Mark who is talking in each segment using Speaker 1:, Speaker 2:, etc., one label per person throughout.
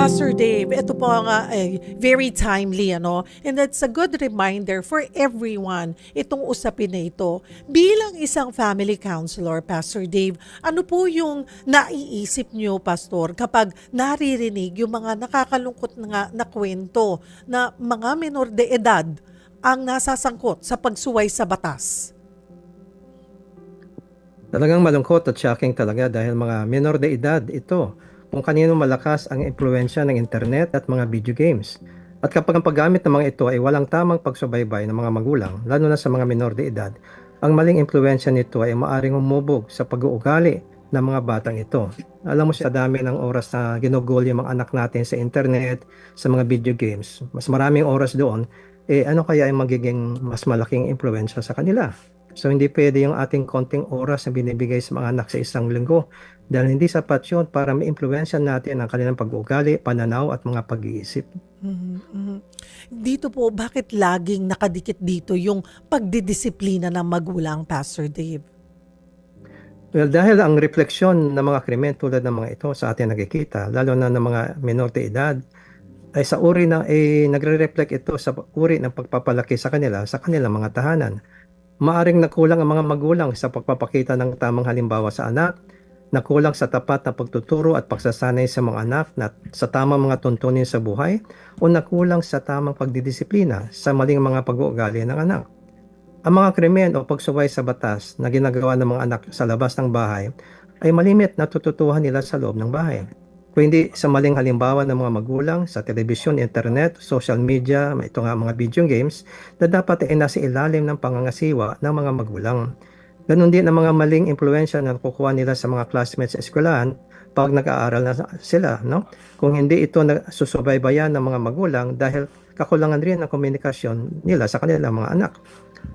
Speaker 1: Pastor Dave, ito po nga very timely and that's a good reminder for everyone itong usapin na ito. Bilang isang family counselor, Pastor Dave, ano po yung naiisip nyo, Pastor, kapag naririnig yung mga nakakalungkot na kwento na mga menor de edad ang nasasangkot sa pagsuway sa batas?
Speaker 2: Talagang malungkot at shocking talaga dahil mga menor de edad ito kung kanino malakas ang impluensya ng internet at mga video games. At kapag ang paggamit ng mga ito ay walang tamang pagsubaybay ng mga magulang, lalo na sa mga menor de edad, ang maling impluensya nito ay maaaring umubog sa pag-uugali ng mga batang ito. Alam mo, sa dami ng oras na ginugol yung mga anak natin sa internet, sa mga video games, mas maraming oras doon, ano kaya ay magiging mas malaking impluensya sa kanila? So hindi pwede yung ating konting oras na binibigay sa mga anak sa isang linggo dahil hindi sapat yun para ma-impluensya natin ang kanilang pag-uugali, pananaw at mga pag-iisip.
Speaker 1: Dito po, bakit laging nakadikit dito yung pagdidisiplina ng magulang, Pastor Dave?
Speaker 2: Well, dahil ang refleksyon ng mga krimen tulad ng mga ito sa atin nakikita, lalo na ng mga menor de edad, ay sa uri na nagre-reflect ito sa uri ng pagpapalaki sa kanila sa kanilang mga tahanan. Maaring nakulang ang mga magulang sa pagpapakita ng tamang halimbawa sa anak, nakulang sa tapat na pagtuturo at pagsasanay sa mga anak na sa tamang mga tuntunin sa buhay, o nakulang sa tamang pagdidisiplina sa maling mga pag-uugali ng anak. Ang mga krimen o pagsuway sa batas na ginagawa ng mga anak sa labas ng bahay ay malimit na tututuhan nila sa loob ng bahay. Kung hindi sa maling halimbawa ng mga magulang sa telebisyon, internet, social media, ito nga mga video games na dapat ay nasa ilalim ng pangangasiwa ng mga magulang. Ganon din ang mga maling impluensya na nakukuha nila sa mga classmates sa eskwelahan pag nag-aaral na sila. No? Kung hindi ito susubaybayan ng mga magulang dahil kakulangan rin ng komunikasyon nila sa kanilang mga anak.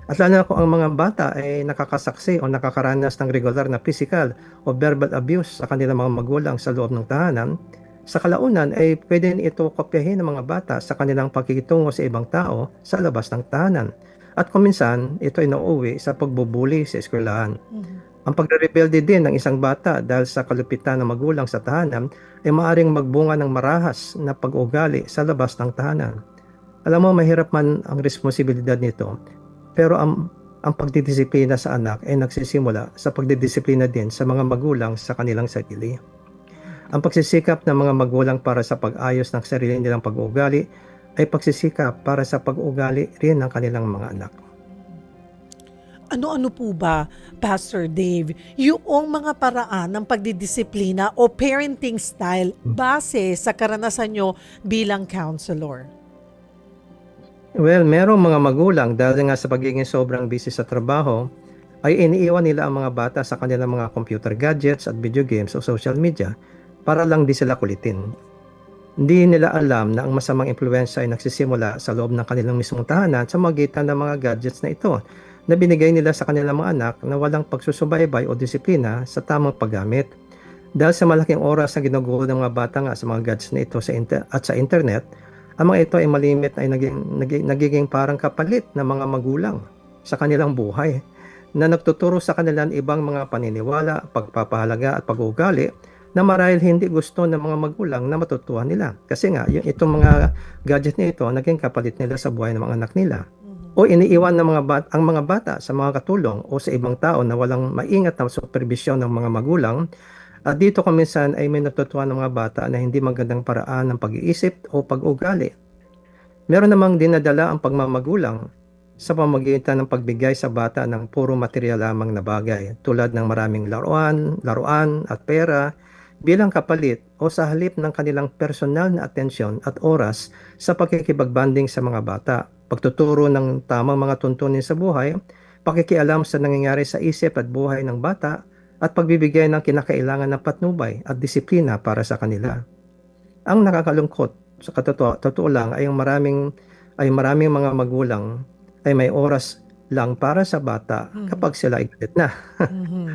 Speaker 2: At lalo na kung ang mga bata ay nakakasaksi o nakakaranas ng regular na physical o verbal abuse sa kanilang mga magulang sa loob ng tahanan, sa kalaunan ay pwede ito kopyahin ng mga bata sa kanilang pagkikitungo sa ibang tao sa labas ng tahanan. At kuminsan, ito ay nauuwi sa pagbubuli sa eskwelahan. Ang pagre-rebelde din ng isang bata dahil sa kalupitan ng magulang sa tahanan ay maaaring magbunga ng marahas na pag-ugali sa labas ng tahanan. Alam mo, mahirap man ang responsibilidad nito, pero ang pagdidisiplina sa anak ay nagsisimula sa pagdidisiplina din sa mga magulang sa kanilang sarili. Ang pagsisikap ng mga magulang para sa pag-ayos ng sarili nilang pag-uugali ay pagsisikap para sa pag-uugali rin ng kanilang mga anak.
Speaker 1: Ano-ano po ba, Pastor Dave, yung mga paraan ng pagdidisiplina o parenting style base sa karanasan nyo bilang counselor?
Speaker 2: Well, merong mga magulang dahil nga sa pagiging sobrang busy sa trabaho, ay iniiwan nila ang mga bata sa kanilang mga computer gadgets at video games o social media para lang di sila kulitin. Hindi nila alam na ang masamang impluwensya ay nagsisimula sa loob ng kanilang mismong tahanan sa magitan ng mga gadgets na ito na binigay nila sa kanilang mga anak na walang pagsusubaybay o disiplina sa tamang paggamit. Dahil sa malaking oras na ginugol ng mga bata nga sa mga gadgets na ito at sa internet, ang mga ito ay malimit ay nagiging parang kapalit ng mga magulang sa kanilang buhay na nagtuturo sa kanila ng ibang mga paniniwala, pagpapahalaga at pag-uugali na marahil hindi gusto ng mga magulang na matutuhan nila. Kasi nga, itong mga gadget na ito naging kapalit nila sa buhay ng mga anak nila. O iniiwan ng ang mga bata sa mga katulong o sa ibang tao na walang maingat na supervisyon ng mga magulang. At dito kuminsan ay may natutuhan ng mga bata na hindi magandang paraan ng pag-iisip o pag-ugali. Meron namang dinadala ang pagmamagulang sa pamamagitan ng pagbigay sa bata ng puro material lamang na bagay tulad ng maraming laruan at pera bilang kapalit o sa halip ng kanilang personal na atensyon at oras sa pakikipagbanding sa mga bata, pagtuturo ng tamang mga tuntunin sa buhay, pakikialam sa nangyayari sa isip at buhay ng bata, at pagbibigay ng kinakailangan ng patnubay at disiplina para sa kanila. Ang nakakalungkot sa totoo lang ay maraming mga magulang ay may oras lang para sa bata kapag sila ay galit na.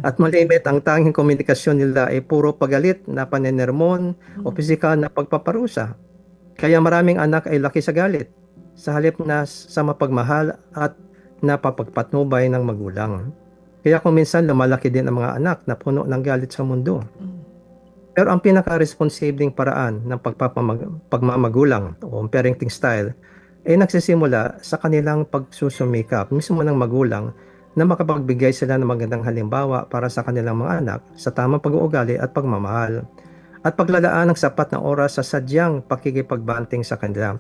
Speaker 2: At malimit ang tanging komunikasyon nila ay puro pagalit na panenermon o pisikal na pagpaparusa. Kaya maraming anak ay laki sa galit sa halip na sa mapagmahal at napapagpatnubay ng magulang. Kaya kung minsan lumalaki din ang mga anak na puno ng galit sa mundo. Pero ang pinaka-responsibling paraan ng pagmamagulang o parenting style ay nagsisimula sa kanilang pagsusumikap mismo ng magulang na makapagbigay sila ng magandang halimbawa para sa kanilang mga anak sa tamang pag-uugali at pagmamahal. At paglalaan ng sapat na oras sa sadyang pakikipagbanting sa kanila,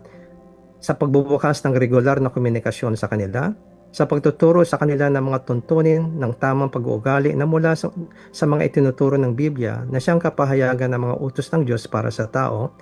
Speaker 2: sa pagbubukas ng regular na komunikasyon sa kanila, sa pagtuturo sa kanila ng mga tuntunin ng tamang pag-uugali na mula sa mga itinuturo ng Biblia na siyang kapahayagan ng mga utos ng Diyos para sa tao,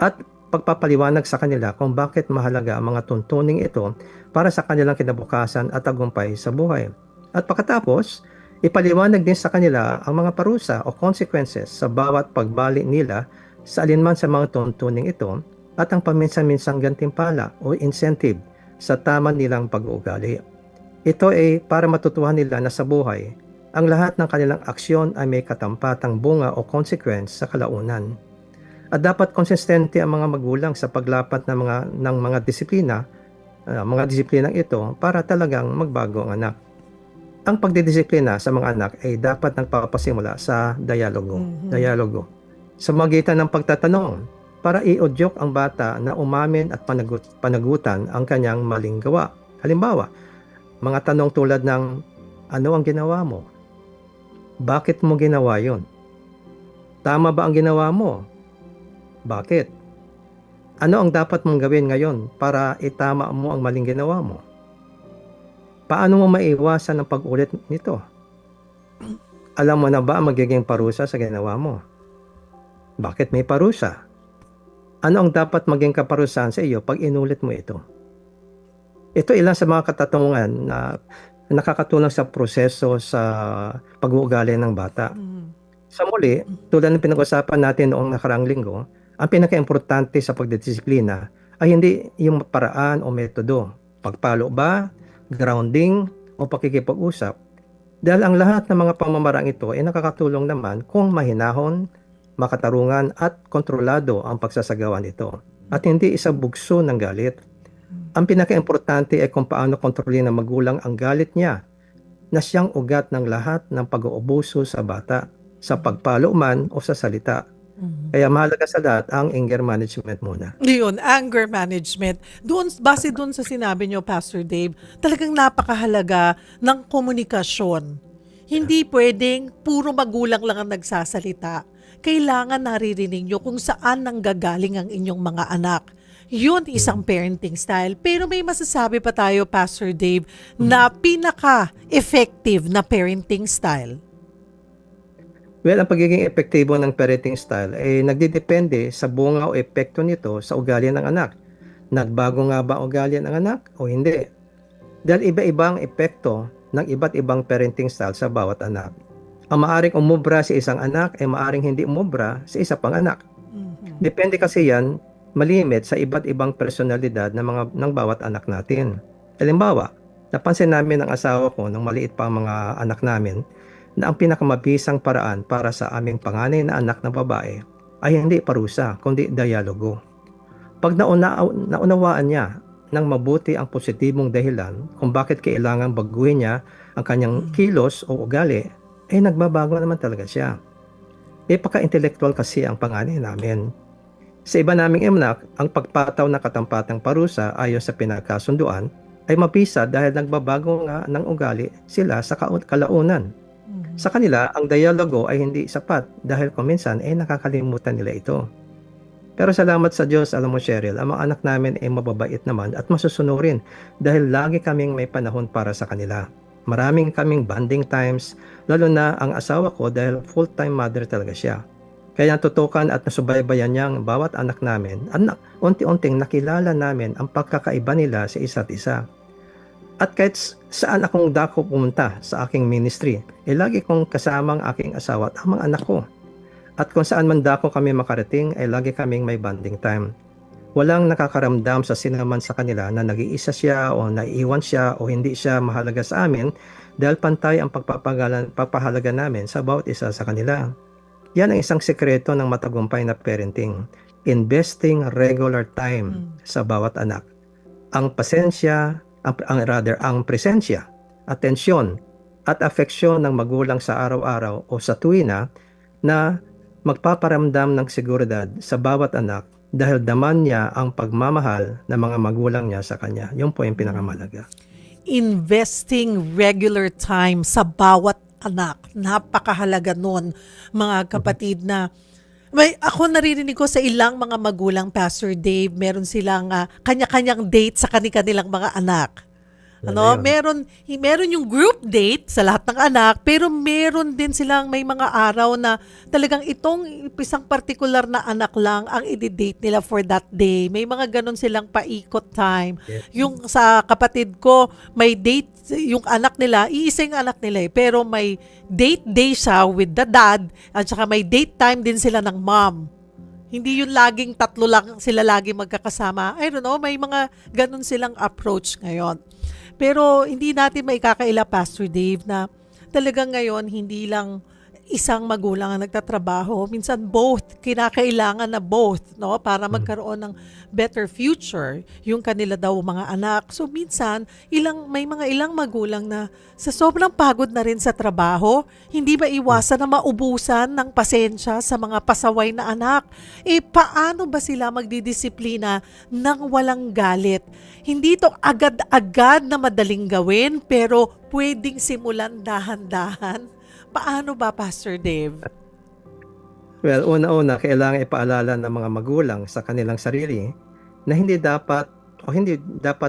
Speaker 2: at pagpapaliwanag sa kanila kung bakit mahalaga ang mga tuntuning ito para sa kanilang kinabukasan at tagumpay sa buhay. At pagkatapos, ipaliwanag din sa kanila ang mga parusa o consequences sa bawat pagbali nila sa alinman sa mga tuntuning ito at ang paminsan-minsang gantimpala o incentive sa tama nilang pag-uugali. Ito ay para matutuhan nila na sa buhay, ang lahat ng kanilang aksyon ay may katampatang bunga o consequence sa kalaunan. At dapat konsistente ang mga magulang sa paglapat ng mga disiplinang ito para talagang magbago ang anak. Ang pagdidisiplina sa mga anak ay dapat nagpapasimula sa dialogo. Sa magitan ng pagtatanong, para i-udyok ang bata na umamin at panagutan ang kanyang maling gawa. Halimbawa, mga tanong tulad ng, ano ang ginawa mo? Bakit mo ginawa yon? Tama ba ang ginawa mo? Bakit? Ano ang dapat mong gawin ngayon para itama mo ang maling ginawa mo? Paano mo maiwasan ang pag-ulit nito? Alam mo na ba ang magiging parusa sa ginawa mo? Bakit may parusa? Ano ang dapat maging kaparusahan sa iyo pag inulit mo ito? Ito ilan sa mga katanungan na nakakatulong sa proseso sa pag-uugali ng bata. Sa muli, tulad ng pinag-usapan natin noong nakaraang linggo, ang pinaka-importante sa pagdidisiplina ay hindi yung paraan o metodo. Pagpalo ba, grounding, o pakikipag-usap. Dahil ang lahat ng mga pamamarang ito ay nakakatulong naman kung mahinahon, makatarungan at kontrolado ang pagsasagawa nito at hindi isa bugso ng galit. Ang pinaka-importante ay kung paano kontrolin ng magulang ang galit niya na siyang ugat ng lahat ng pag-uubuso sa bata, sa pagpalo man o sa salita. Kaya mahalaga sa lahat ang anger management muna.
Speaker 1: Yun, anger management. Base doon sa sinabi nyo, Pastor Dave, talagang napakahalaga ng komunikasyon. Hindi pwedeng puro magulang lang ang nagsasalita. Kailangan naririnig nyo kung saan nanggagaling ang inyong mga anak. Yun isang parenting style. Pero may masasabi pa tayo, Pastor Dave, na pinaka-effective na parenting style.
Speaker 2: Well, ang pagiging epektibo ng parenting style ay nagdidepende sa bunga o epekto nito sa ugali ng anak. Nagbago nga ba ugali ng anak o hindi? Dahil iba-iba ang epekto ng iba't ibang parenting style sa bawat anak. Ang maaring umubra sa isang anak ay maaring hindi umubra sa isa pang anak. Depende kasi yan malimit sa iba't ibang personalidad ng bawat anak natin. Halimbawa, napansin namin ng asawa ko nang maliit pa ang mga anak namin na ang pinakamabisang paraan para sa aming panganay na anak na babae ay hindi parusa, kundi dialogo. Pag naunawaan niya ng mabuti ang positibong dahilan kung bakit kailangan baguhin niya ang kanyang kilos o ugali, ay nagbabago naman talaga siya. Paka-intellectual kasi ang panganay namin. Sa iba naming anak, ang pagpataw ng katampatang parusa ayon sa pinagkasunduan ay mabisa dahil nagbabago nga ng ugali sila sa kalaunan. Sa kanila, ang dialogo ay hindi sapat dahil kuminsan ay nakakalimutan nila ito. Pero salamat sa Diyos, alam mo Cheryl, ang mga anak namin ay mababait naman at masusunurin dahil lagi kaming may panahon para sa kanila. Maraming kaming bonding times, lalo na ang asawa ko dahil full-time mother talaga siya. Kaya natutukan at nasubaybayan niya ang bawat anak namin at unti-unting nakilala namin ang pagkakaiba nila sa isa't isa. At kahit saan akong dako pumunta sa aking ministry, lagi kong kasama ang aking asawa at ang mga anak ko. At kung saan man dako kami makarating, lagi kaming may bonding time. Walang nakakaramdam sa sinaman sa kanila na nag-iisa siya o naiiwan siya o hindi siya mahalaga sa amin dahil pantay ang pagpapahalaga namin sa bawat isa sa kanila. Yan ang isang sekreto ng matagumpay na parenting. Investing regular time sa bawat anak. Ang presensya, atensyon at afeksyon ng magulang sa araw-araw o sa tuwina na magpaparamdam ng seguridad sa bawat anak dahil daman niya ang pagmamahal ng mga magulang niya sa kanya. Yun po yung pinakamalaga.
Speaker 1: Investing regular time sa bawat anak. Napakahalaga nun, mga kapatid, na ako naririnig ko sa ilang mga magulang, Pastor Dave, meron silang kanya-kanyang date sa kanilang mga anak.
Speaker 2: Ano yun?
Speaker 1: Meron yung group date sa lahat ng anak, pero meron din silang may mga araw na talagang itong isang particular na anak lang ang i-date nila for that day. May mga ganun silang paikot time.
Speaker 2: Yes.
Speaker 1: Yung sa kapatid ko, may date yung anak nila, iisa yung anak nila pero may date day siya with the dad at saka may date time din sila ng mom. Hindi yun laging tatlo lang sila lagi magkakasama. I don't know, may mga ganun silang approach ngayon. Pero hindi natin maikakaila, Pastor Dave, na talagang ngayon hindi lang isang magulang ang nagtatrabaho. Minsan both, kinakailangan na both, no, para magkaroon ng better future yung kanila daw mga anak. So minsan, may mga ilang magulang na sa sobrang pagod na rin sa trabaho, hindi ba iwasan na maubusan ng pasensya sa mga pasaway na anak? Paano ba sila magdidisiplina ng walang galit? Hindi to agad-agad na madaling gawin, pero pwedeng simulan dahan-dahan. Paano ba, Pastor Dave?
Speaker 2: Well, una-una, kailangan ipaalala ng mga magulang sa kanilang sarili na hindi dapat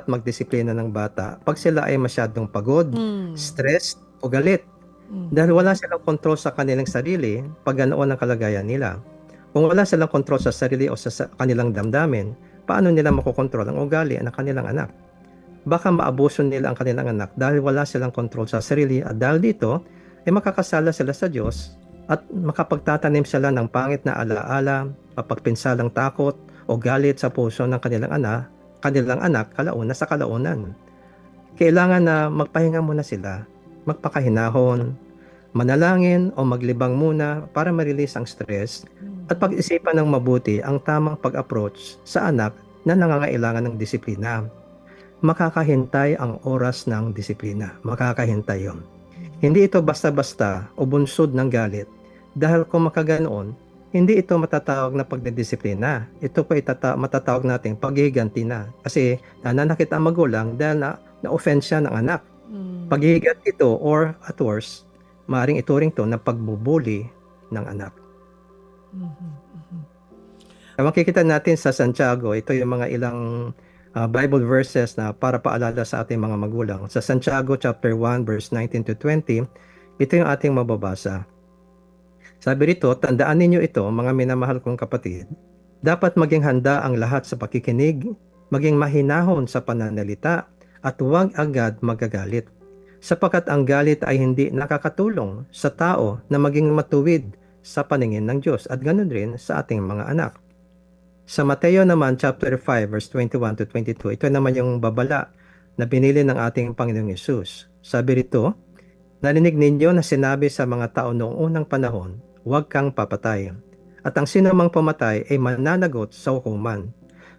Speaker 2: magdisiplina ng bata pag sila ay masyadong pagod, stressed o galit. Dahil wala silang kontrol sa kanilang sarili pag ganoon ang kalagayan nila. Kung wala silang kontrol sa sarili o sa kanilang damdamin, paano nila makokontrol ang ugali ng kanilang anak? Baka maabuso nila ang kanilang anak dahil wala silang kontrol sa sarili at dahil dito, makakasala sila sa Diyos at makapagtatanim sila ng pangit na alaala, mapagpinsalang takot o galit sa puso ng kanilang anak kalauna sa kalaunan. Kailangan na magpahinga muna sila, magpakahinahon, manalangin o maglibang muna para ma-release ang stress at pag-isipan ng mabuti ang tamang pag-approach sa anak na nangangailangan ng disiplina. Makakahintay ang oras ng disiplina. Makakahintay yon. Hindi ito basta-basta o bunsod ng galit dahil kung makaganoon, hindi ito matatawag na pagdidisiplina. Ito po matatawag nating paghihiganti na kasi nananakit ang magulang dahil na-offend siya ng anak. Paghihiganti ito or at worst, maaaring ituring to na pagbubuli ng anak. Makikita natin sa Santiago, ito yung mga ilang Bible verses na para paalala sa ating mga magulang. Sa Santiago chapter 1 verse 19 to 20, ito yung ating mababasa. Sabi rito, tandaan ninyo ito, mga minamahal kong kapatid. Dapat maging handa ang lahat sa pakikinig, maging mahinahon sa pananalita, at huwag agad magagalit. Sapagkat ang galit ay hindi nakakatulong sa tao na maging matuwid sa paningin ng Diyos at ganoon rin sa ating mga anak. Sa Mateo naman, chapter 5, verse 21 to 22, ito naman yung babala na binili ng ating Panginoong Yesus. Sabi rito, narinig ninyo na sinabi sa mga tao noong unang panahon, huwag kang papatay. At ang sino mang pumatay ay mananagot sa hukuman.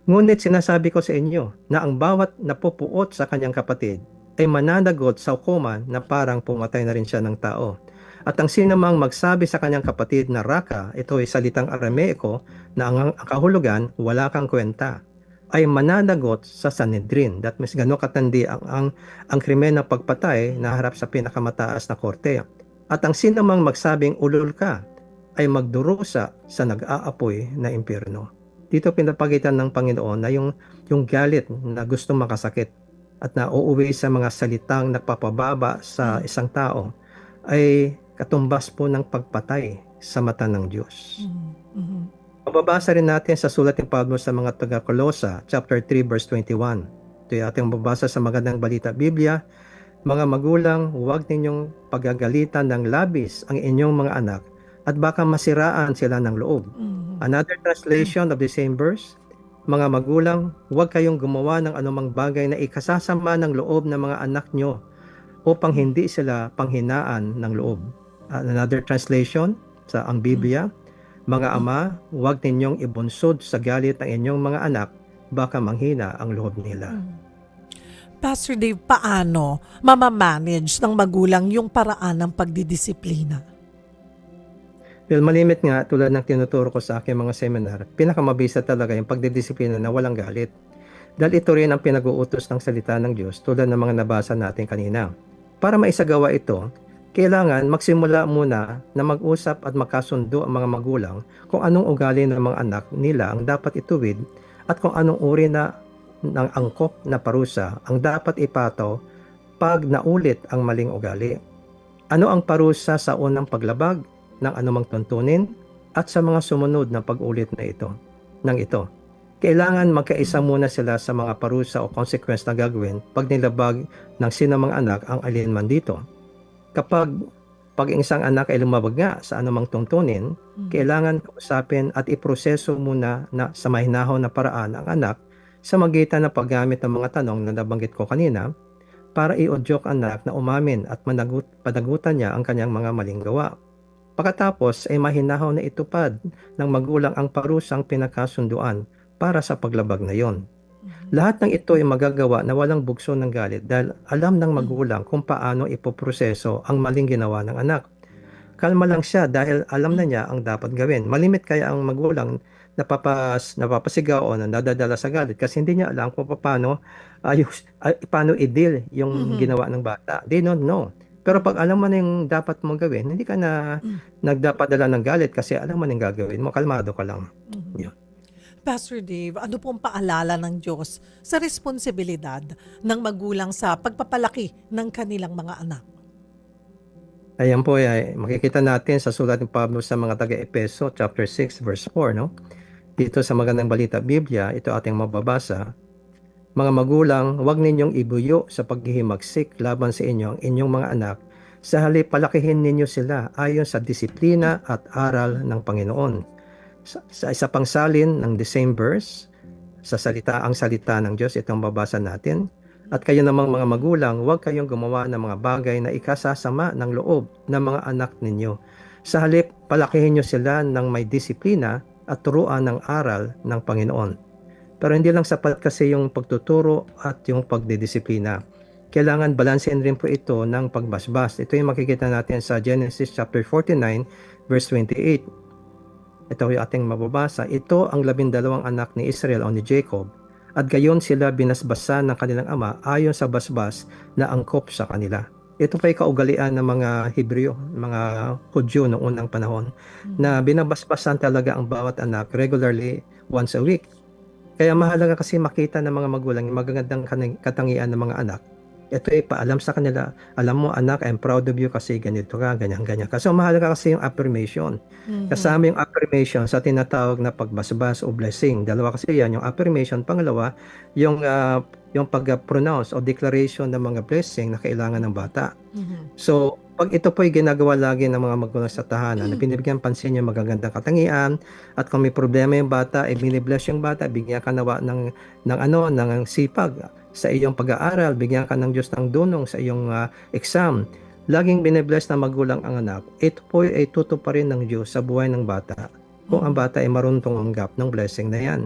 Speaker 2: Ngunit sinasabi ko sa inyo na ang bawat napupuot sa kanyang kapatid ay mananagot sa hukuman na parang pumatay na rin siya ng tao. At ang sino mang magsabi sa kanyang kapatid na raka, ito ay salitang Aramaico na ang kahulugan, wala kang kwenta, ay mananagot sa Sanhedrin. That means gano'ng katandi ang krimen ng pagpatay na harap sa pinakamataas na korte. At ang sino mang magsabing ulol ka, ay magdurusa sa nag-aapoy na impyerno. Dito pinapagitan ng Panginoon na yung galit na gusto makasakit at na uuwi sa mga salitang nagpapababa sa isang tao ay katumbas po ng pagpatay sa mata ng Diyos. Mababasa rin natin sa sulat ni Pablo sa mga taga-Kolosa, chapter 3, verse 21. Ito yung ating mababasa sa Magandang Balita Biblia. Mga magulang, huwag ninyong pagagalitan ng labis ang inyong mga anak at baka masiraan sila ng loob. Another translation of the same verse, mga magulang, huwag kayong gumawa ng anumang bagay na ikasasama ng loob ng mga anak nyo upang hindi sila panghinaan ng loob. Another translation sa ang Biblia, mga ama, huwag ninyong ibunsod sa galit ng inyong mga anak, baka manghina ang loob nila.
Speaker 1: Pastor Dave, paano mamamanage ng magulang yung paraan ng pagdidisiplina?
Speaker 2: Well, malimit nga tulad ng tinuturo ko sa aking mga seminar, pinakamabisa talaga yung pagdidisiplina na walang galit. Dahil ito rin ang pinag-uutos ng salita ng Diyos tulad ng mga nabasa natin kanina. Para maisagawa ito, kailangan magsimula muna na mag-usap at magkasundo ang mga magulang kung anong ugali ng mga anak nila ang dapat ituwid at kung anong uri ng angkop na parusa ang dapat ipataw pag naulit ang maling ugali. Ano ang parusa sa unang paglabag ng anumang tuntunin at sa mga sumunod na pag-ulit na ito. Kailangan magkaisa muna sila sa mga parusa o consequence na gagawin pag nilabag ng sinamang anak ang alinman dito. Kapag ang isang anak ay lumabag nga sa anumang tuntunin, kailangan kausapin at iproseso muna na sa mahinahon na paraan ang anak sa magitan ng paggamit ng mga tanong na nabanggit ko kanina para i-udyok anak na umamin at panagutan niya ang kanyang mga maling gawa. Pagkatapos ay mahinahon na itupad ng magulang ang parusang pinakasunduan para sa paglabag na yon. Lahat ng ito ay magagawa na walang bugso ng galit dahil alam ng magulang kung paano ipoproseso ang maling ginawa ng anak. Kalma lang siya dahil alam na niya ang dapat gawin. Malimit kaya ang magulang napapasigaw o nadadala sa galit kasi hindi niya alam kung paano i-deal yung ginawa ng bata. They don't know. Pero pag alam mo na yung dapat mong gawin, hindi ka na nagdapadala ng galit kasi alam mo na yung gagawin mo, kalmado ka lang. Yun.
Speaker 1: Pastor Dave, ano pong paalala ng Diyos sa responsibilidad ng magulang sa pagpapalaki ng kanilang mga anak?
Speaker 2: Ayan po, makikita natin sa sulat ni Pablo sa mga taga-Epeso, chapter 6, verse 4, no? Dito sa Magandang Balita Biblia, ito ating mababasa. Mga magulang, huwag ninyong ibuyo sa paghihimagsik laban sa inyong mga anak. Sa halip, palakihin ninyo sila ayon sa disiplina at aral ng Panginoon. Sa isa pang salin ng the same verse, ang salita ng Diyos, itong babasa natin. At kayo namang mga magulang, huwag kayong gumawa ng mga bagay na ikasasama ng loob ng mga anak ninyo. Sa halip, palakihin nyo sila ng may disiplina at turuan ng aral ng Panginoon. Pero hindi lang sapat kasi yung pagtuturo at yung pagdidisiplina. Kailangan balansehin rin po ito ng pagbasbas. Ito yung makikita natin sa Genesis chapter 49, verse 28. Ito yung ating mababasa. Ito ang 12 anak ni Israel o ni Jacob. At gayon sila binasbasan ng kanilang ama ayon sa basbas na angkop sa kanila. Ito pa yung kaugalian ng mga Hebreo, mga Hudyo noong unang panahon, na binabasbasan talaga ang bawat anak regularly once a week. Kaya mahalaga kasi makita ng mga magulang yung magagandang katangian ng mga anak. Ito ay paalam sa kanila, alam mo anak, I'm proud of you kasi ganito ka, ganyan-ganyan ka. So mahalaga kasi yung affirmation. Kasama yung affirmation sa tinatawag na pagbasbas o blessing. Dalawa kasi yan, yung affirmation. Pangalawa, yung pag-pronounce o declaration ng mga blessing na kailangan ng bata. So pag ito po ay ginagawa lagi ng mga magulang sa tahanan, na binibigyan pansin yung magagandang katangian, at kung may problema yung bata, ay binibless yung bata, bigyan ka nawa ng sipag sa iyong pag-aaral, bigyan ka ng Diyos ng dunong sa iyong exam. Laging binibless na magulang ang anak. Ito po ay tutuparin ng Diyos sa buhay ng bata kung ang bata ay marunong tumanggap ng blessing na yan.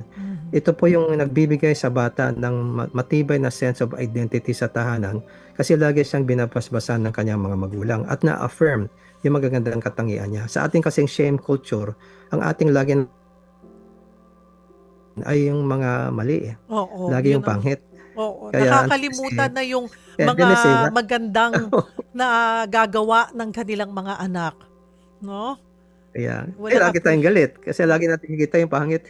Speaker 2: Ito po yung nagbibigay sa bata ng matibay na sense of identity sa tahanan kasi lagi siyang binabasbasan ng kanyang mga magulang at na-affirm yung magagandang katangian niya. Sa ating kasing shame culture, ang ating lagi ay yung mga mali.
Speaker 1: Oo,
Speaker 2: lagi yung pangit.
Speaker 1: Oo,
Speaker 2: Kaya
Speaker 1: nakakalimutan na yung
Speaker 2: kaya
Speaker 1: mga
Speaker 2: binisira.
Speaker 1: magandang na gagawa ng kanilang mga anak. No?
Speaker 2: Kaya
Speaker 1: Walang
Speaker 2: lagi tayong galit kasi lagi natin nakikita yung pangit.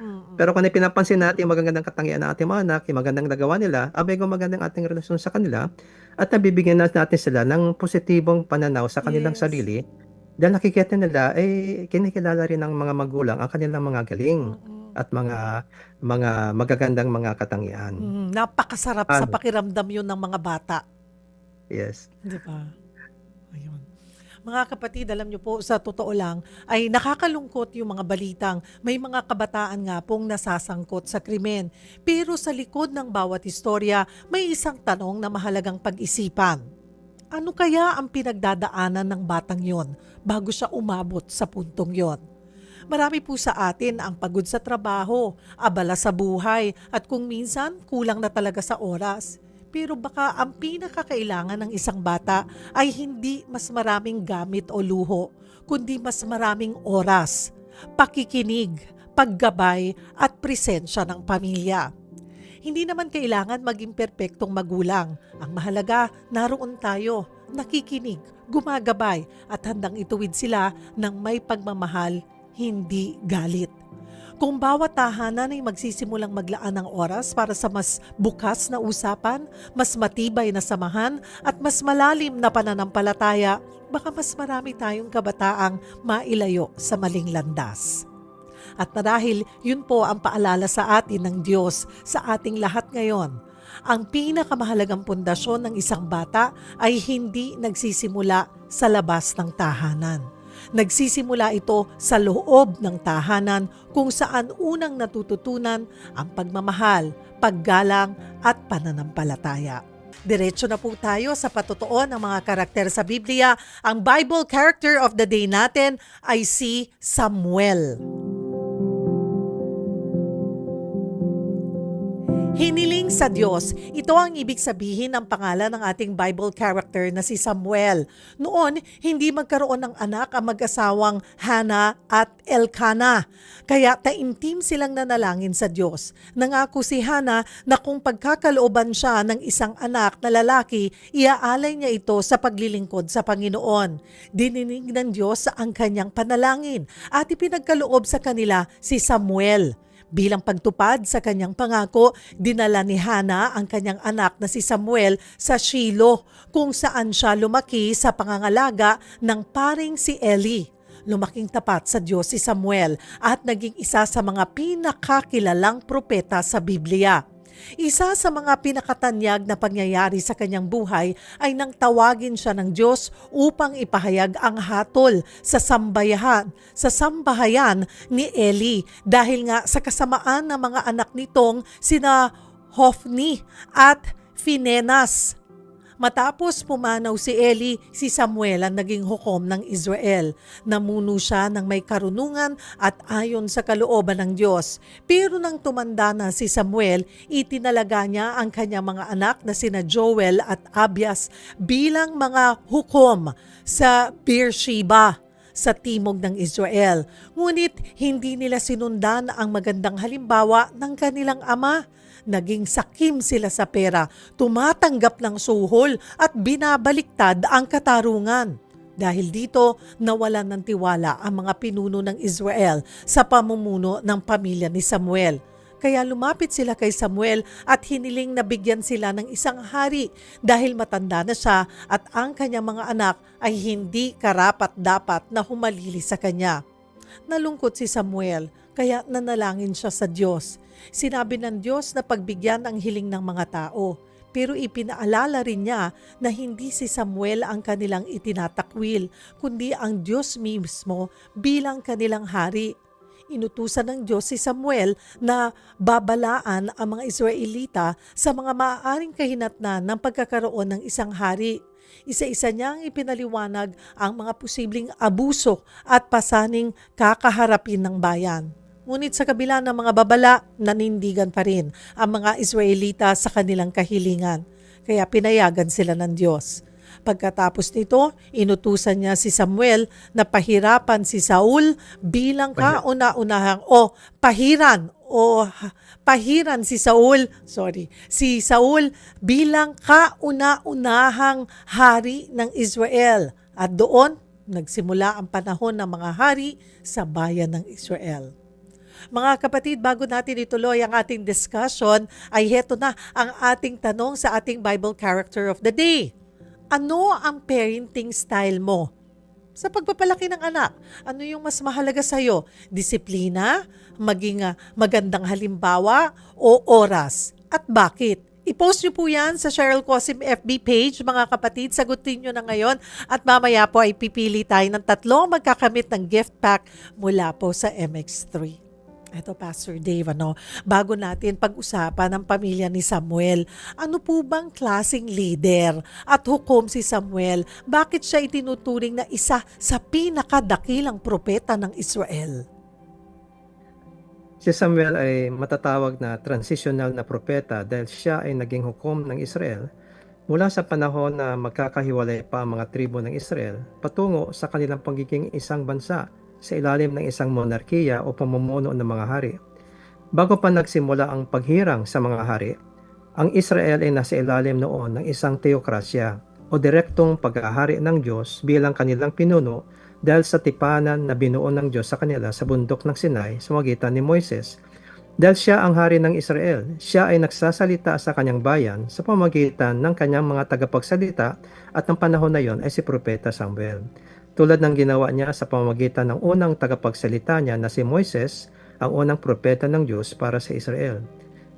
Speaker 1: Mm.
Speaker 2: Pero kung pinapansin natin yung magagandang katangian ng ating mga anak, yung magandang nagawa nila, abay kung magandang ating relasyon sa kanila, at nabibigyan natin sila ng positibong pananaw sa kanilang
Speaker 1: Yes.
Speaker 2: sarili, dahil nakikita nila, kinikilala rin ng mga magulang ang kanilang mga galing at mga magagandang mga katangian.
Speaker 1: Napakasarap sa pakiramdam yun ng mga bata.
Speaker 2: Yes.
Speaker 1: Di ba? Ayun. Mga kapatid, alam niyo po, sa totoo lang, ay nakakalungkot yung mga balitang may mga kabataan nga pong nasasangkot sa krimen. Pero sa likod ng bawat istorya, may isang tanong na mahalagang pag-isipan. Ano kaya ang pinagdadaanan ng batang yon bago siya umabot sa puntong yon? Marami po sa atin ang pagod sa trabaho, abala sa buhay, at kung minsan kulang na talaga sa oras. Pero baka ang pinakakailangan ng isang bata ay hindi mas maraming gamit o luho, kundi mas maraming oras, pakikinig, paggabay at presensya ng pamilya. Hindi naman kailangan maging perpektong magulang. Ang mahalaga, naroon tayo, nakikinig, gumagabay at handang ituwid sila ng may pagmamahal, hindi galit. Kung bawat tahanan ay magsisimulang maglaan ng oras para sa mas bukas na usapan, mas matibay na samahan at mas malalim na pananampalataya, baka mas marami tayong kabataang mailayo sa maling landas. At marahil yun po ang paalala sa atin ng Diyos sa ating lahat ngayon. Ang pinakamahalagang pundasyon ng isang bata ay hindi nagsisimula sa labas ng tahanan. Nagsisimula ito sa loob ng tahanan kung saan unang natututunan ang pagmamahal, paggalang at pananampalataya. Diretso na po tayo sa patutuo ng mga karakter sa Biblia. Ang Bible character of the day natin ay si Samuel. Hiniling sa Diyos. Ito ang ibig sabihin ng pangalan ng ating Bible character na si Samuel. Noon, hindi magkaroon ng anak ang mag-asawang Hannah at Elkanah. Kaya taimtim silang nanalangin sa Diyos. Nangako si Hannah na kung pagkakalooban siya ng isang anak na lalaki, iaalay niya ito sa paglilingkod sa Panginoon. Dininig ng Diyos ang kanyang panalangin at ipinagkaloob sa kanila si Samuel. Bilang pagtupad sa kanyang pangako, dinala ni Hannah ang kanyang anak na si Samuel sa Shiloh, kung saan siya lumaki sa pangangalaga ng paring si Eli. Lumaking tapat sa Diyos si Samuel at naging isa sa mga pinakakilalang propeta sa Biblia. Isa sa mga pinakatanyag na pangyayari sa kanyang buhay ay nang tawagin siya ng Diyos upang ipahayag ang hatol sa sambahayan ni Eli dahil nga sa kasamaan ng mga anak nitong sina Hofni at Phinehas. Matapos pumanaw si Eli, si Samuel ang naging hukom ng Israel. Namuno siya ng may karunungan at ayon sa kalooban ng Diyos. Pero nang tumanda na si Samuel, itinalaga niya ang kanyang mga anak na sina Joel at Abias bilang mga hukom sa Beersheba sa timog ng Israel. Ngunit hindi nila sinundan ang magandang halimbawa ng kanilang ama. Naging sakim sila sa pera, tumatanggap ng suhol at binabaliktad ang katarungan. Dahil dito, nawalan ng tiwala ang mga pinuno ng Israel sa pamumuno ng pamilya ni Samuel. Kaya lumapit sila kay Samuel at hiniling na bigyan sila ng isang hari dahil matanda na siya at ang kanyang mga anak ay hindi karapat-dapat na humalili sa kanya. Nalungkot si Samuel kaya nanalangin siya sa Diyos. Sinabi ng Diyos na pagbigyan ang hiling ng mga tao, pero ipinaalala rin niya na hindi si Samuel ang kanilang itinatakwil, kundi ang Diyos mismo bilang kanilang hari. Inutusan ng Diyos si Samuel na babalaan ang mga Israelita sa mga maaaring kahinatnan ng pagkakaroon ng isang hari. Isa-isa niyang ipinaliwanag ang mga posibleng abuso at pasaning kakaharapin ng bayan. Ngunit sa kabila ng mga babala, nanindigan pa rin ang mga Israelita sa kanilang kahilingan. Kaya pinayagan sila ng Diyos. Pagkatapos nito, inutusan niya si Samuel na pahirapan si Saul bilang pahiran si Saul bilang kauna-unahang hari ng Israel. At doon, nagsimula ang panahon ng mga hari sa bayan ng Israel. Mga kapatid, bago natin ituloy ang ating discussion, ay heto na ang ating tanong sa ating Bible character of the day. Ano ang parenting style mo? Sa pagpapalaki ng anak, ano yung mas mahalaga sa'yo? Disiplina, maging magandang halimbawa, o oras? At bakit? I-post nyo po yan sa Cheryl Cosim FB page, mga kapatid. Sagutin nyo na ngayon at mamaya po ay pipili tayo ng 3 magkakamit ng gift pack mula po sa MX3. Ito, Pastor Dave, bago natin pag-usapan ang pamilya ni Samuel, ano po bang klaseng leader at hukom si Samuel? Bakit siya itinuturing na isa sa pinakadakilang propeta ng Israel?
Speaker 2: Si Samuel ay matatawag na transitional na propeta dahil siya ay naging hukom ng Israel mula sa panahon na magkakahiwalay pa ang mga tribo ng Israel patungo sa kanilang pagiging isang bansa sa ilalim ng isang monarkiya o pamumuno ng mga hari. Bago pa nagsimula ang paghirang sa mga hari, ang Israel ay nasa ilalim noon ng isang teokrasya o direktong pag-ahari ng Diyos bilang kanilang pinuno dahil sa tipanan na binuo ng Diyos sa kanila sa bundok ng Sinai sa magitan ni Moises. Dahil siya ang hari ng Israel, siya ay nagsasalita sa kanyang bayan sa pamamagitan ng kanyang mga tagapagsalita at ng panahon na yon ay si Propeta Samuel. Tulad ng ginawa niya sa pamamagitan ng unang tagapagsalita niya na si Moises, ang unang propeta ng Diyos para sa Israel.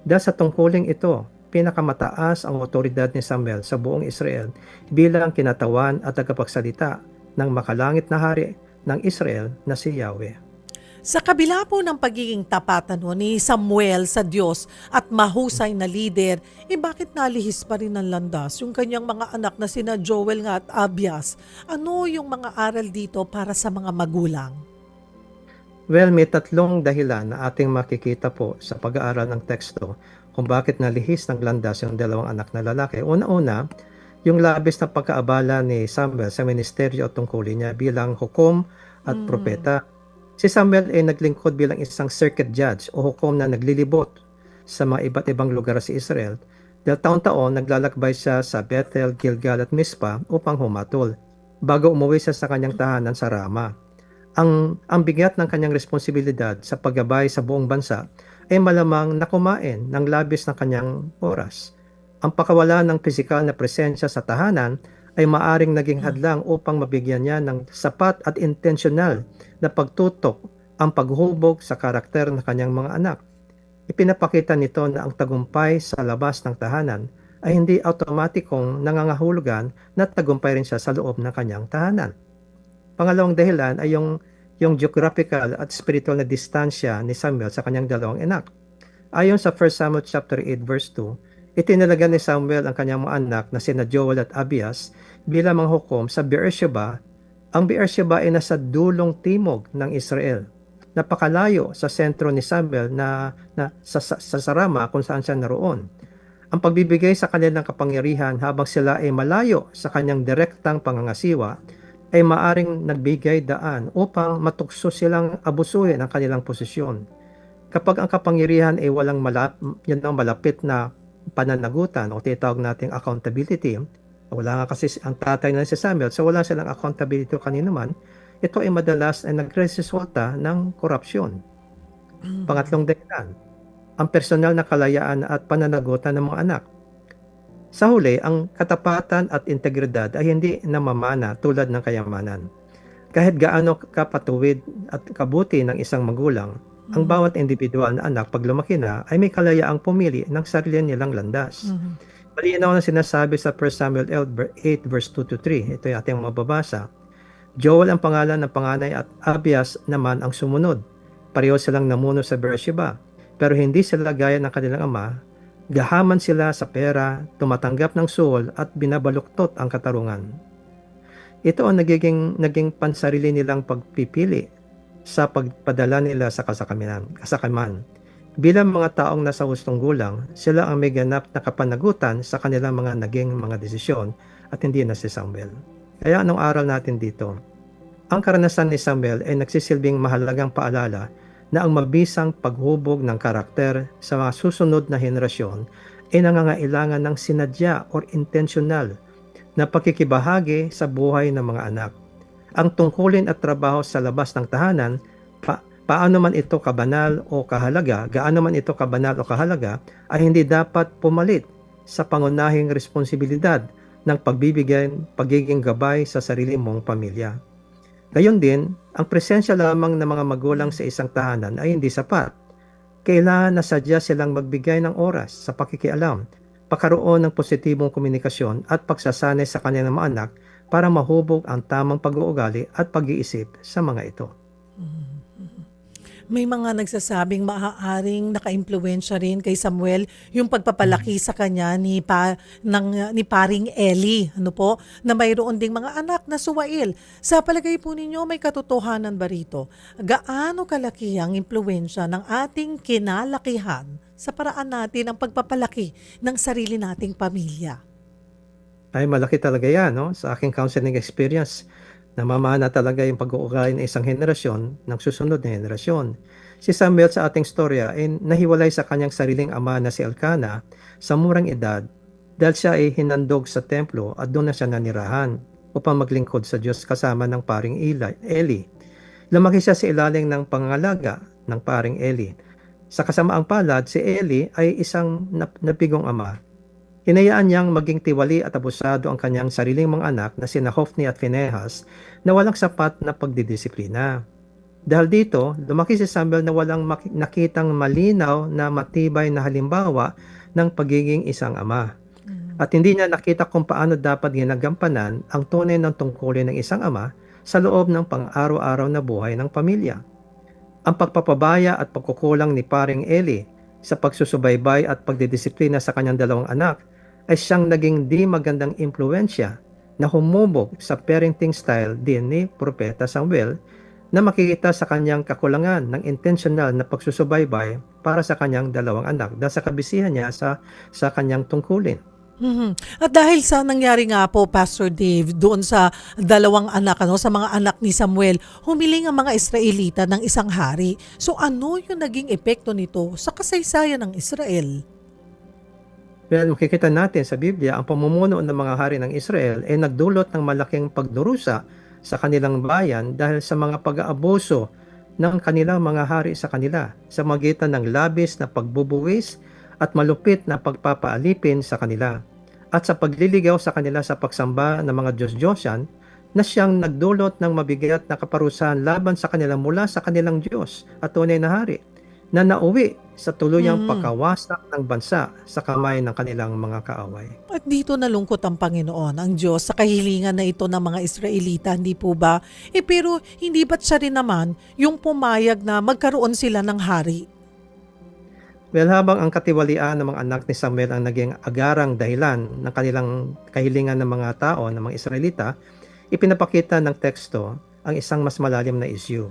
Speaker 2: Dahil sa tungkuling ito, pinakamataas ang otoridad ni Samuel sa buong Israel bilang kinatawan at tagapagsalita ng makalangit na hari ng Israel na si Yahweh.
Speaker 1: Sa kabila po ng pagiging tapat ni Samuel sa Diyos at mahusay na leader, bakit nalihis pa rin ng landas yung kanyang mga anak na sina Joel nga at Abias? Ano yung mga aral dito para sa mga magulang?
Speaker 2: Well, may tatlong dahilan na ating makikita po sa pag-aaral ng teksto kung bakit nalihis ng landas yung dalawang anak na lalaki. Una-una, yung labis na pagkaabala ni Samuel sa ministeryo at tungkulin niya bilang hukom at propeta. Si Samuel ay naglingkod bilang isang circuit judge o hukom na naglilibot sa mga iba't ibang lugar sa Israel dahil taon-taon naglalakbay siya sa Bethel, Gilgal at Mizpah upang humatol bago umuwi siya sa kanyang tahanan sa Rama. Ang bigat ng kanyang responsibilidad sa paggabay sa buong bansa ay malamang nakumain ng labis ng kanyang oras. Ang pakawala ng pisikal na presensya sa tahanan ay maaring naging hadlang upang mabigyan niya ng sapat at intentional na pagtutok ang paghubog sa karakter ng kanyang mga anak. Ipinapakita nito na ang tagumpay sa labas ng tahanan ay hindi automatikong nangangahulugan na tagumpay rin siya sa loob ng kanyang tahanan. Pangalawang dahilan ay yung geographical at spiritual na distansya ni Samuel sa kanyang dalawang anak. Ayon sa 1 Samuel chapter 8 verse 2, itinalaga ni Samuel ang kanyang mga anak na sina Joel at Abias bilang mga hukom sa Beersheba. Ang Beersheba ay nasa dulong timog ng Israel. Napakalayo sa sentro ni Samuel na sa Rama kung saan siya naroon. Ang pagbibigay sa kanilang kapangyarihan habang sila ay malayo sa kanyang direktang pangangasiwa ay maaring nagbigay daan upang matukso silang abusuhin ang kanilang posisyon. Kapag ang kapangyarihan ay walang malapit na pananagutan o tinatawag nating accountability, wala nga kasi ang tatay na si Samuel, so wala silang accountability o kanino man, ito ay madalas ay nagresulta ng korupsyon. Pangatlong dahilan, ang personal na kalayaan at pananagutan ng mga anak. Sa huli, ang katapatan at integridad ay hindi namamana tulad ng kayamanan. Kahit gaano kapatuwid at kabuti ng isang magulang, ang bawat individual na anak pag lumaki na ay may kalayaang pumili ng sarili nilang landas. Malinaw na sinasabi sa 1 Samuel 8 verse 2-3. Ito yung ating mababasa. Joel ang pangalan ng panganay at Abias naman ang sumunod. Pareho silang namuno sa Beersheba, pero hindi sila gaya ng kanilang ama. Gahaman sila sa pera, tumatanggap ng suhol at binabaluktot ang katarungan. Ito ang naging pansarili nilang pagpipili sa pagpadala nila sa kasakaman. Bilang mga taong nasa hustong gulang, sila ang may ganap na kapanagutan sa kanilang mga naging mga desisyon at hindi na si Samuel. Kaya anong aral natin dito? Ang karanasan ni Samuel ay nagsisilbing mahalagang paalala na ang mabisang paghubog ng karakter sa mga susunod na henerasyon ay nangangailangan ng sinadya or intentional na pakikibahagi sa buhay ng mga anak. Ang tungkulin at trabaho sa labas ng tahanan, gaano man ito kabanal o kahalaga, ay hindi dapat pumalit sa pangunahing responsibilidad ng pagiging gabay sa sarili mong pamilya. Gayon din, ang presensya lamang ng mga magulang sa isang tahanan ay hindi sapat. Kailangan na sadya silang magbigay ng oras sa pakikialam, pagkaroon ng positibong komunikasyon at pagsasanay sa kanilang mga anak para mahubog ang tamang pag-uugali at pag-iisip sa mga ito.
Speaker 1: May mga nagsasabing maaaring nakaimpluwensya rin kay Samuel yung pagpapalaki sa kanya ni paring Eli, ano po, na mayroon ding mga anak na suwail. Sa palagay po ninyo, may katotohanan ba rito? Gaano kalaki ang impluwensya ng ating kinalakihan sa paraan natin ang pagpapalaki ng sarili nating pamilya?
Speaker 2: Ay malaki talaga yan, no? Sa aking counseling experience, namamana talaga yung pag-uugali ng isang henerasyon ng susunod na henerasyon. Si Samuel sa ating storya ay nahiwalay sa kanyang sariling ama na si Elkanah sa murang edad dahil siya ay hinandog sa templo at doon na siya nanirahan upang maglingkod sa Diyos kasama ng paring Eli. Lumaki siya sa ilalim ng pangangalaga ng paring Eli. Sa kasamaang palad, si Eli ay isang napigong ama. Hinayaan niyang maging tiwali at abusado ang kanyang sariling mga anak na sina Hofni at Phinehas na walang sapat na pagdidisiplina. Dahil dito, lumaki si Samuel na walang nakitang malinaw na matibay na halimbawa ng pagiging isang ama. At hindi niya nakita kung paano dapat ginagampanan ang tunay ng tungkulin ng isang ama sa loob ng pang-araw-araw na buhay ng pamilya. Ang pagpapabaya at pagkukulang ni paring Eli sa pagsusubaybay at pagdidisiplina sa kanyang dalawang anak ay siyang naging di magandang impluensya na humubog sa parenting style din ni Propeta Samuel na makikita sa kanyang kakulangan ng intentional na pagsusubaybay para sa kanyang dalawang anak dahil sa kabisihan niya sa kanyang tungkulin.
Speaker 1: At dahil sa nangyari nga po, Pastor Dave, doon sa dalawang anak, sa mga anak ni Samuel, humiling ang mga Israelita ng isang hari. So ano yung naging epekto nito sa kasaysayan ng Israel?
Speaker 2: Well, makikita natin sa Biblia, ang pamumuno ng mga hari ng Israel ay nagdulot ng malaking pagdurusa sa kanilang bayan dahil sa mga pag-aabuso ng kanilang mga hari sa kanila sa magitan ng labis na pagbubuwis at malupit na pagpapaalipin sa kanila at sa pagliligaw sa kanila sa pagsamba ng mga Diyos-Diyosan na siyang nagdulot ng mabigat na kaparusahan laban sa kanila mula sa kanilang Diyos at tunay na hari na nauwi sa tuluyang pagkawasak ng bansa sa kamay ng kanilang mga kaaway.
Speaker 1: At dito nalungkot ang Panginoon, ang Diyos, sa kahilingan na ito ng mga Israelita, hindi po ba? Pero hindi ba't siya rin naman yung pumayag na magkaroon sila ng hari?
Speaker 2: Well, habang ang katiwalian ng mga anak ni Samuel ang naging agarang dahilan ng kanilang kahilingan ng mga tao, ng mga Israelita, ipinapakita ng teksto ang isang mas malalim na issue.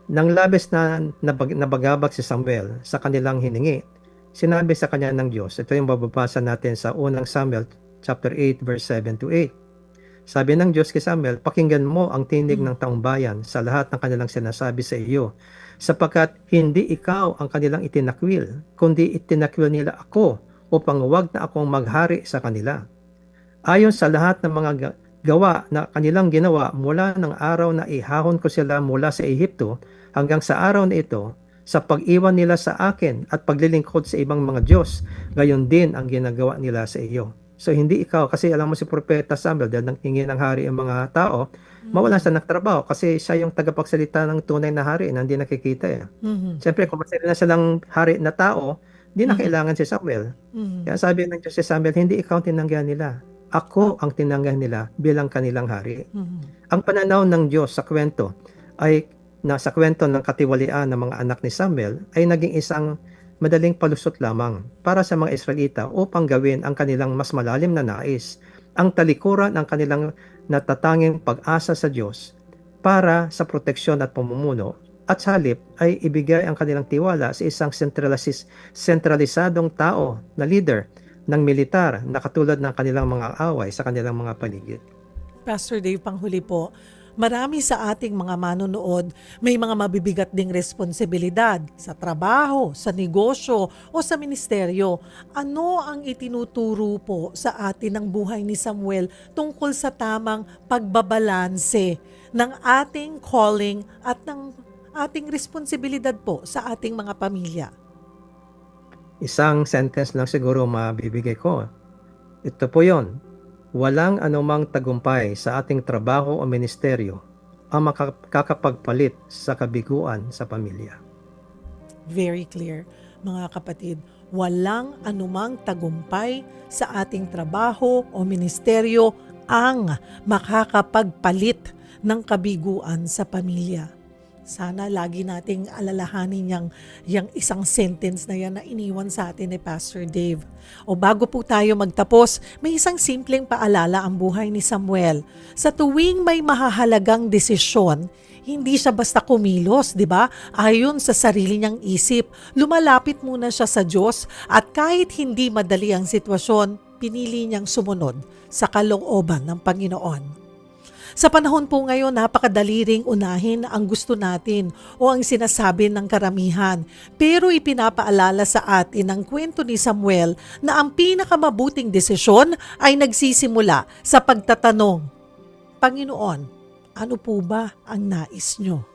Speaker 2: Nang labis na nabagabag si Samuel sa kanilang hiningi, sinabi sa kanya ng Diyos, ito yung bababasa natin sa unang Samuel chapter 8 verse 7 to 8. Sabi ng Diyos kay Samuel, pakinggan mo ang tinig ng taong bayan sa lahat ng kanilang sinasabi sa iyo, sapagkat hindi ikaw ang kanilang itinakwil, kundi itinakwil nila ako upang huwag na akong maghari sa kanila. Ayon sa lahat ng mga gawa na kanilang ginawa mula ng araw na ihahon ko sila mula sa Ehipto hanggang sa araw na ito, sa pag-iwan nila sa akin at paglilingkod sa ibang mga Diyos, gayon din ang ginagawa nila sa iyo. So hindi ikaw, kasi alam mo si Propeta Samuel, dahil nang hingi ng hari ang mga tao, mawalan siya ng trabaho kasi siya yung tagapagsalita ng tunay na hari na hindi nakikita eh. Siyempre, kung masaya na silang hari na tao, hindi na kailangan si Samuel. Kaya sabi ng Diyos si Samuel, hindi ikaw tinanggihan nila. Ako ang tinanggihan nila bilang kanilang hari. Ang pananaw ng Diyos sa kwento ay sa kwento ng katiwalian ng mga anak ni Samuel ay naging isang madaling palusot lamang para sa mga Israelita upang gawin ang kanilang mas malalim na nais, ang talikuran ng kanilang natatanging pag-asa sa Diyos para sa proteksyon at pamumuno, at sa halip ay ibigay ang kanilang tiwala sa isang sentralisadong tao na leader ng militar na katulad ng kanilang mga away sa kanilang mga paligid.
Speaker 1: Pastor Dave, panghuli po, marami sa ating mga manonood may mga mabibigat ding responsibilidad sa trabaho, sa negosyo o sa ministeryo. Ano ang itinuturo po sa atin ng buhay ni Samuel tungkol sa tamang pagbabalanse ng ating calling at ng ating responsibilidad po sa ating mga pamilya?
Speaker 2: Isang sentence lang siguro mabibigay ko. Ito po yon. Walang anumang tagumpay sa ating trabaho o ministeryo ang makakapagpalit sa kabiguan sa pamilya.
Speaker 1: Very clear, mga kapatid. Walang anumang tagumpay sa ating trabaho o ministeryo ang makakapagpalit ng kabiguan sa pamilya. Sana lagi nating alalahanin yung isang sentence na yan na iniwan sa atin ni Pastor Dave. O bago po tayo magtapos, may isang simpleng paalala ang buhay ni Samuel. Sa tuwing may mahahalagang desisyon, hindi siya basta kumilos, di ba? Ayon sa sarili niyang isip, lumalapit muna siya sa Diyos at kahit hindi madali ang sitwasyon, pinili niyang sumunod sa kalooban ng Panginoon. Sa panahon po ngayon, napakadali ring unahin ang gusto natin o ang sinasabi ng karamihan. Pero ipinapaalala sa atin ng kwento ni Samuel na ang pinakamabuting desisyon ay nagsisimula sa pagtatanong, Panginoon, ano po ba ang nais nyo?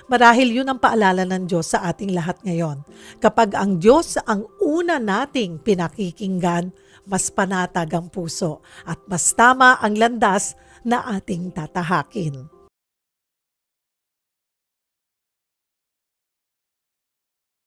Speaker 1: Marahil yun ang paalala ng Diyos sa ating lahat ngayon. Kapag ang Diyos ang una nating pinakikinggan, mas panatag ang puso at mas tama ang landas na ating tatahakin.